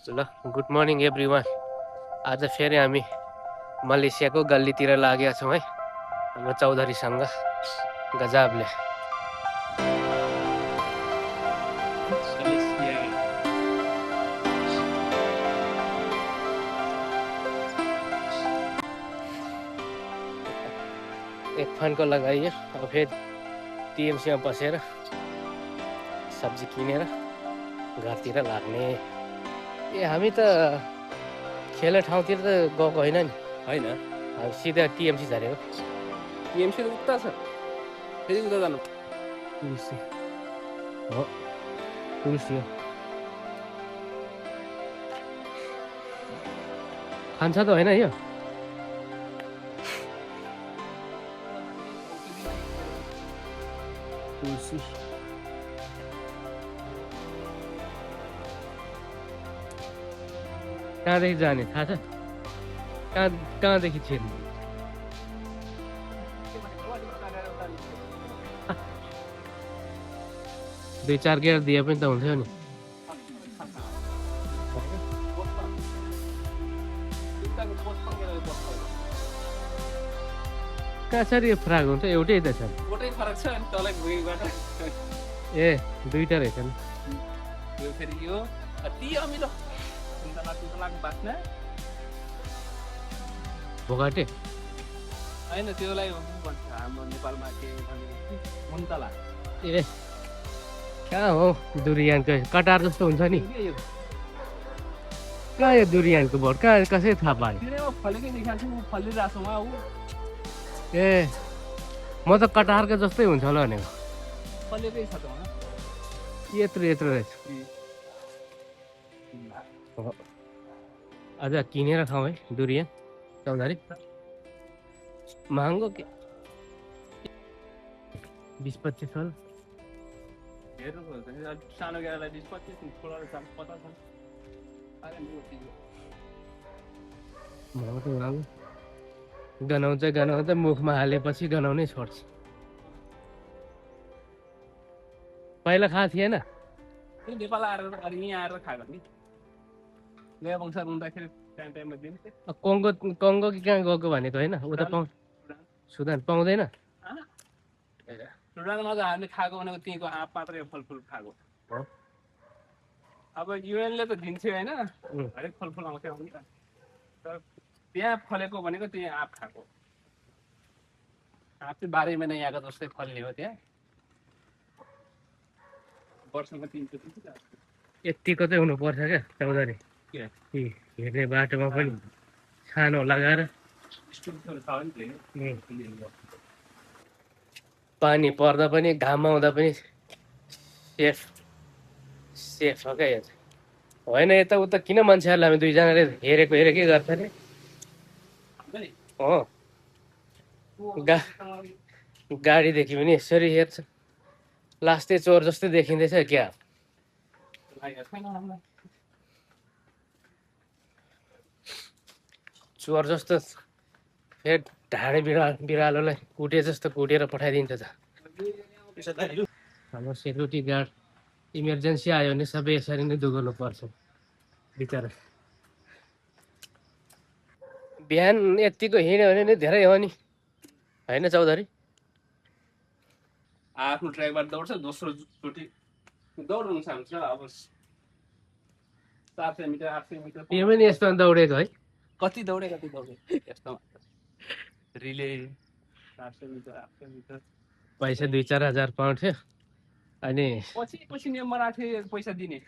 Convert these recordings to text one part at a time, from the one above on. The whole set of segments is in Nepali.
ल गुड मर्निङ एभ्रिवान। आज फेरि हामी मलेसियाको गल्लीतिर लागेका छौँ है, हाम्रो चौधरीसँग गजबले। एक फानको लगाइयो, अब फेरि टिएमसीमा बसेर सब्जी किनेर घरतिर लाग्ने। ए हामी त खेल्ने ठाउँतिर त गएको होइन नि, होइन हामी सिधा टिएमसी झरेको। टिएमसी त उता छ, फेरि उता जानु। तुलसी हो, तुलसी हो। खान्छ त होइन यो? तुलसी कहाँदेखि जाने थाहा छ? कहाँदेखि छिर्ने? दुई चार गेर दिए पनि त हुन्थ्यो नि। कसरी यो फरक हुन्छ? एउटै त छ। एउटै फरक छ अनि तलै गइबाट ए दुईटा रहेछ नि। यो फेरि यो अति अमिलो सुन्तलाको बास्ना। भोगाटे होइन त्योलाई भन्छ हाम्रो नेपालमा के भने मुन्तला। ए कहाँ हो दुरियानको कटार जस्तो हुन्छ नि? यो कहाँ यो दुरियानको बोट? कहाँ कसै थाहा पायो? फलेकै देखाएको छु, फलिरहेको छु ऊ ए म त कटारको जस्तै हुन्छ होला भनेको। फलेकै छ त वहाँ। यत्रो यत्रो रहेछ। अझ किनेर खाउँ है दुरियान चौधरी। महँगो के 20-25 होला। हेर्नु सानो गेडालाई 20-25, ठुलो 50। महँगो त महँगो। गनाउँदै मुखमा हालेपछि गनाउनै छोड्छ। पहिला खाएको थिएन? नेपाल आएर यहीँ आएर खाएको नि। नयाँ वंशर हुँदाखेरि टाइममा दिन्थे। कङ्गो कि कहाँ गएको भनेको होइन? उता सुदान पाउँदैन। सुडानमा त हामीले खाएको भनेको त्यहीँको आँप मात्रै फलफुल खाएको हो। अब युएनले त दिन्थ्यो होइन, हरेक फलफुल आउँथ्यो नि त। तर त्यहाँ फलेको भनेको त्यहाँ आँप खाएको। आँप चाहिँ 12 महिना यहाँको जस्तै फल्ने हो त्यहाँ। वर्षमा 300 यतिको चाहिँ हुनुपर्छ क्या चौधरी। हेर्ने बाटोमा पनि सानो लगाएर पानी पर्दा पनि घाम आउँदा पनि सेफ हो क्या यो चाहिँ। होइन यताउता किन मान्छेहरूलाई हामी दुईजनाले हेरेकै गर्छ नि? हो गाडीदेखि पनि यसरी हेर्छ, लास्टै चोर जस्तै देखिँदैछ क्या? चोर जस्तो फेरि ढाडे बिरालोलाई कुटे जस्तो कुटेर पठाइदिन्छ त। हाम्रो सेक्युरिटी गार्ड इमर्जेन्सी आयो भने सबै यसरी नै दुगर्नु पर्छ बिचरा। बिहान यतिको हिँड्यो भने नि धेरै हो नि होइन चौधरी? आफ्नो ट्र्याकबाट दौड्छ, दोस्रो चोटि दौड्नु सक्छ। अब 400 मिटर 800 मिटर यो पनि यस्तो दौडेको है? कति दौडे यस्तोमा रिले 400 मिटर 800 मिटर। पैसा 2-4 हजार पाउँथ्यो अनि पछि नियम बनाएको थियो पैसा दिने,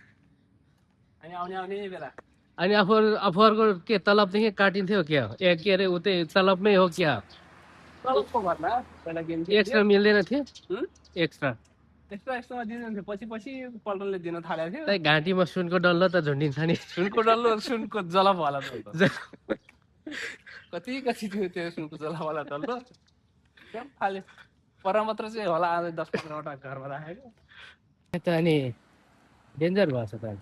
अनि आउने बेला अनि अफरको के तलबदेखि काटिन्थ्यो क्या? ए के अरे उतै तलबमै हो क्या? तलबको घरमा पहिला गेम एक्स्ट्रा मिल्दैन थियो? एक्स्ट्रामा दिनुहुन्थ्यो, पछि पल्टनले दिन थालेको थियो। त्यही घाँटीमा सुनको डल्लो त झुन्डिन्छ नि। सुनको जलपवाला डल्लो कति थियो त्यो सुनको जलपवाला डल्लो फाल्यो। पर मात्र चाहिँ होला, आज 10-15वटा घरमा राखेको त अनि डेन्जर भएछ त।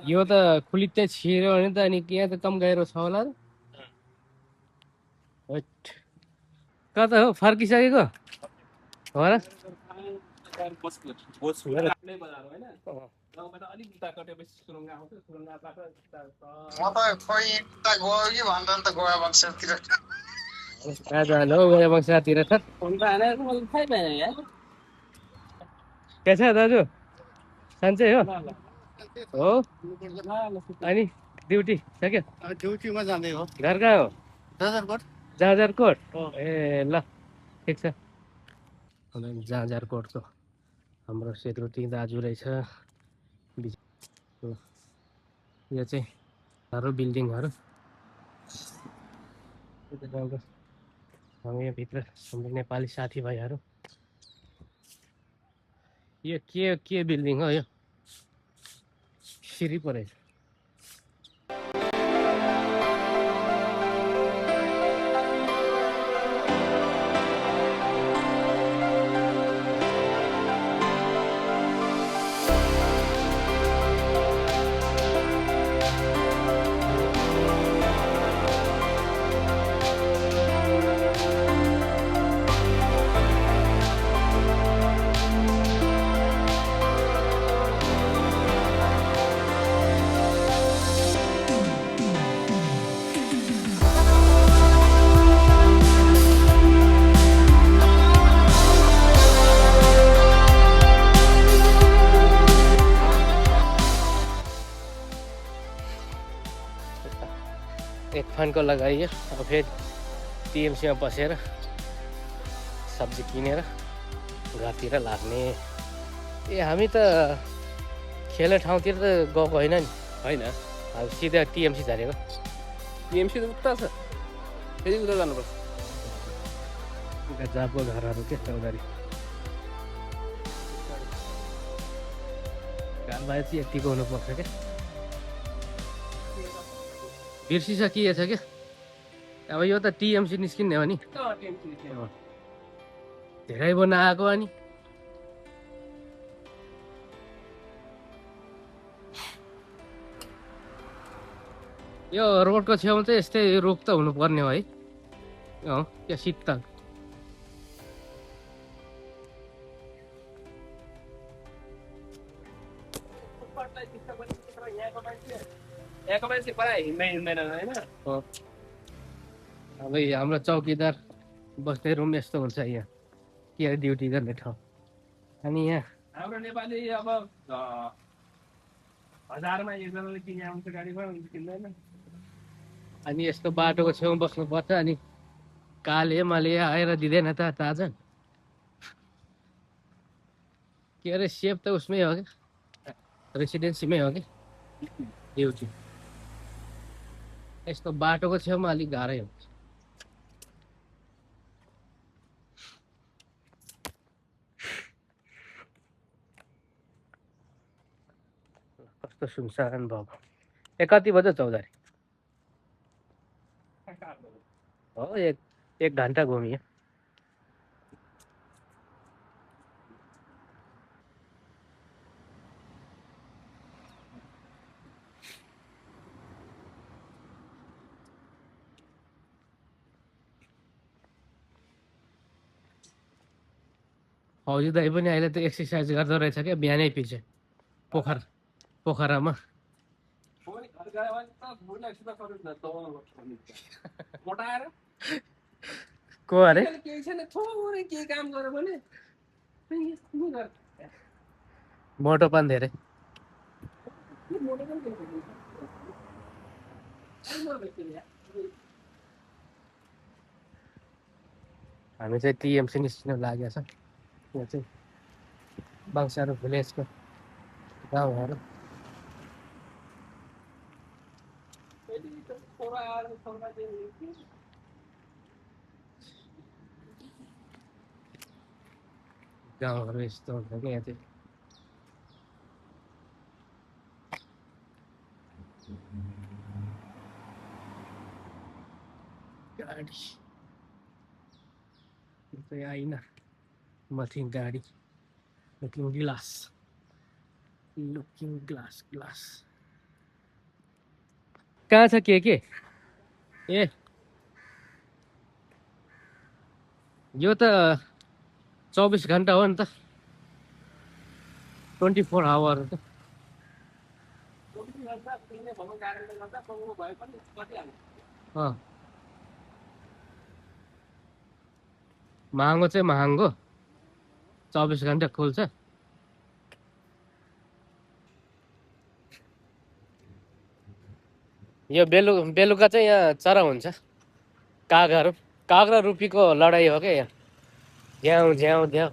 यो त खुलित्तै छिर्यो भने त अनि यहाँ त कम गहिरो छ होला र। कता हो फर्किसकेको हो र? आफ्नै बजार होइन गाउँबाट अलिक उता कटेपछि सुरुङ्गा आउँछ सुरुङ्गाबाट म त खोइ उता गयो कि भनेर त गयो बक्सतिर कहाँ जानु हौ गए बक्सातिर त फोन त हानेर मैले थाहै पाएन यार के छ दाजु साँच्चै हो ल ल हो ल ल अनि ड्युटी सक्यो ड्युटीमा जाँदै हो घर कहाँ हो जाजरकोट जाजरकोट ए ल ठिक छ जाजरकोटको हाम्रो सेतुटी दाजु रहेछ यो चाहिँ हाम्रो बिल्डिङहरू हाम्रो यहाँभित्र हाम्रो नेपाली साथीभाइहरू यो के बिल्डिङ हो यो सिरी पो रहेछ एक फानको लगाइयो अब फेरि टिएमसीमा बसेर सब्जी किनेर घरतिर लाग्ने ए हामी त खेल्ने ठाउँतिर त गएको होइन नि होइन अब सिधा टिएमसी झरेको टिएमसी त उता छ फेरि उता जानुपर्छ जापको घरहरू के चौधरी घरबाहिर चाहिँ यतिको हुनुपर्छ क्या बिर्सिसकिएछ क्या अब यो त टिएमसी निस्किने हो नि धेरै बन्न आएको अनि यो रोडको छेउमा चाहिँ यस्तै रुख त हुनुपर्ने हो है क्या शीतल यहाँको मान्छे प्रायः हिँड्दैन होइन अब हाम्रो चौकीदार बस्ने रुम यस्तो हुन्छ यहाँ के अरे ड्युटी गर्ने ठाउँ अनि यहाँ हाम्रो नेपाली अब हजारमा एकजनाले किने आउँछ गाडीमा किन्दैन अनि यस्तो बाटोको छेउमा बस्नुपर्छ अनि काले माले आएर दिँदैन त ताजा के अरे सेफ त उसमै हो क्या रेसिडेन्सीमै हो कि ड्युटी यस्तो बाटोको छेउमा अलिक गाह्रै हुन्छ कस्तो सुनसान भयो ए कति बज्यो चौधरी हो एक घन्टा घुमियो फौजी दाइ पनि अहिले त एक्सर्साइज गर्दो रहेछ क्या बिहानै पछि पोखरामा को अरे केही छैन थोरै केही काम गर्यो भने मोटोपन धेरै हामी चाहिँ टिएमसी निस्किन लागेको छ यहाँ चाहिँ बाङ्सारो भिलेजको गाउँहरू गाउँहरू यस्तो हुन्छ क्या यहाँ चाहिँ गाडी आइना माथि गाडी लुकिङ ग्लास ग्लास कहाँ छ के ए यो त 24 घन्टा हो नि त 24 आवर किन्ने भएको कारणले गर्दा महँगो भए पनि कतिहाल्छ महँगो चाहिँ महँगो 24 घन्टा खुल्छ यो बेलुका चाहिँ यहाँ चरा हुन्छ कागहरू काग र रुपीको लडाइँ हो क्या यहाँ झ्याउ झ्याउ झ्याउ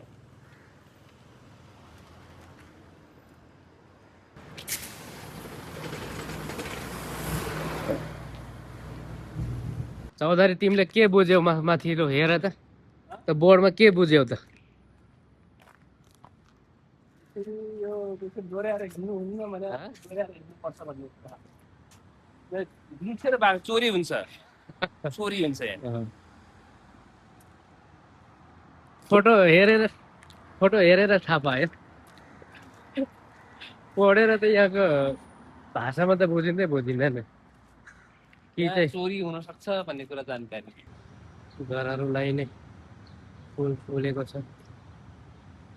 चौधरी तिमीले के बुझ्यौ माथिको हेर त बोर्डमा के बुझ्यौ त यो डोर्याएर हिँड्नु हुन्न भने डोर्याएर हिँड्नुपर्छ भन्ने कुरा बिर्सेर भएको चोरी हुन्छ चोरी हुन्छ यहाँ फोटो हेरेर थाहा पायो पढेर त यहाँको भाषामा त बुझिँदैन कि चाहिँ चोरी हुन सक्छ भन्ने कुरा जानकारी घरहरूलाई नै फुलेको छ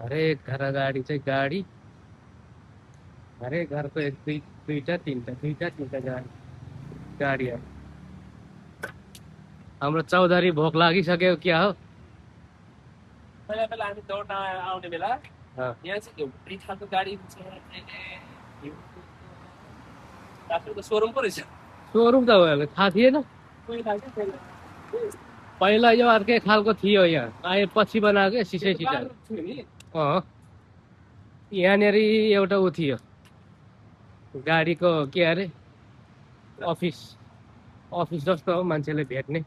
हरेक घर अगाडि चाहिँ गाडी हरेक घरको दुईटा तिनटा गाडीहरू हाम्रो चौधरी भोक लागिसक्यो क्या हो पहिला पहिला हामी दौड्न आउने बेला यहाँ चाहिँ एउटै खालको गाडी हुन्छ सोरुम पो रहेछ सोरुम त थाहा थिएन पहिला यो अर्कै खालको थियो यहाँ आए पछि बनाएको सिसै सिसा यहाँनिर एउटा ऊ थियो गाडीको के अरे अफिस जस्तो हो मान्छेले भेट्ने